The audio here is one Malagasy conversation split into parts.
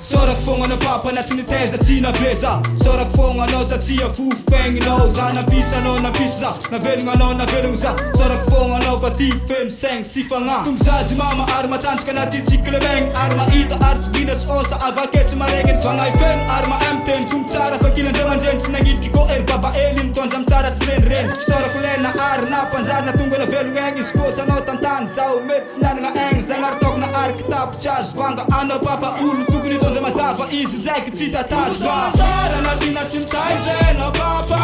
Sorak fonga na papa na siniteza tina beza. Sorak fonga no sa tia fuf peng no. Za na pisa no na pisa. Na velunga no na velunga. Sorak fonga no pati fem seng sifanga. Tumzazi mama arma tanska na tichikle meng. Arma ita arts ginas osa avakes marengen fangai fen. Arma emten tumchara fakilan deman jens na gid ko baba elin ton jam chara sren ren. Sorak lena arna panzar na tunga na velungeng iskosa no tantan zau mets na nga eng zangar tok na arkitab chas banga ano papa ulu tukuni ton zama stava isu zek cita tasva. Tara na tinatsintai zena papa.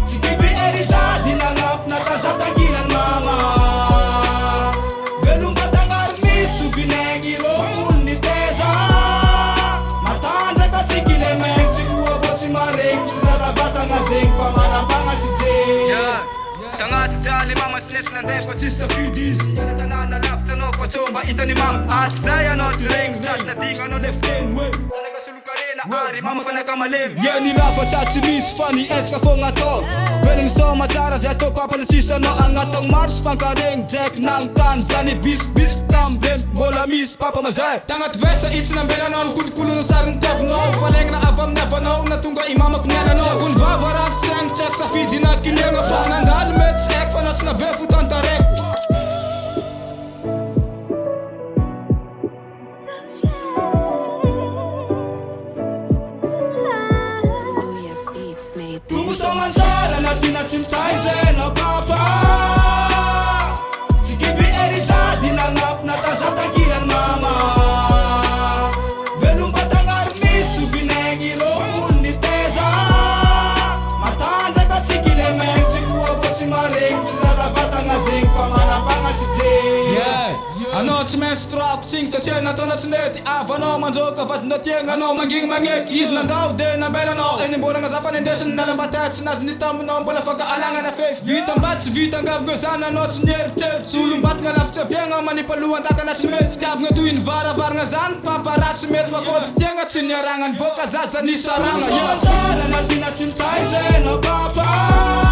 Sikipi erita dinangap na kasatakilan mama. Velum batangar misu binengiro uniteza. Matanda kasikile mek sikua vosi marek sisa batangar zeng famana banga si jay. Tanga tijali mama snes na depo chisa fidis. Yana tanana lafta no kwa chomba ita ni mam. At zaya no zileng zat na dinga no left end whip. Talaga sulukarena ari mama kana kamalim. Yani rafa chat si miss funny eska fonga to. Wening so masara zeto papa na sisa no angatong mars pangkareng jack nang tan zani bis bis tam dem mola miss papa mazay. Tangat vesa is na bela no kulkulo no sarang tof no. Faleng na avam na vano na tunga imama kunyana no. Sabun vavarat seng check sa fidi na kilenga fanandal met ek van ons na bevoet aan tarek. Gusto man sana na tinatsintai zena papa. Sige bi erita dinangap na kasatakilan mama. Velum batangar misu binengiro uniteza. Matanza katsikile mek sikua vosi marek sisa batangar zeng famana banga si jay. Ano tsmen strak sing sa siya na to na tsineti avano manjoka vat na tienga no maging mangek is na daw de na bela no eni bola nga zafan endesen na lambatat sinas nitam no bola faga alanga na fef vitam bat vitam gav gozana no tsner te sulum bat nga laf tsafianga manipaluan taka na smet tav nga tuin vara var nga zan paparat smet vakot tienga tsinyarangan boka zaza ni saranga ya tara na tinatsintai zena papa.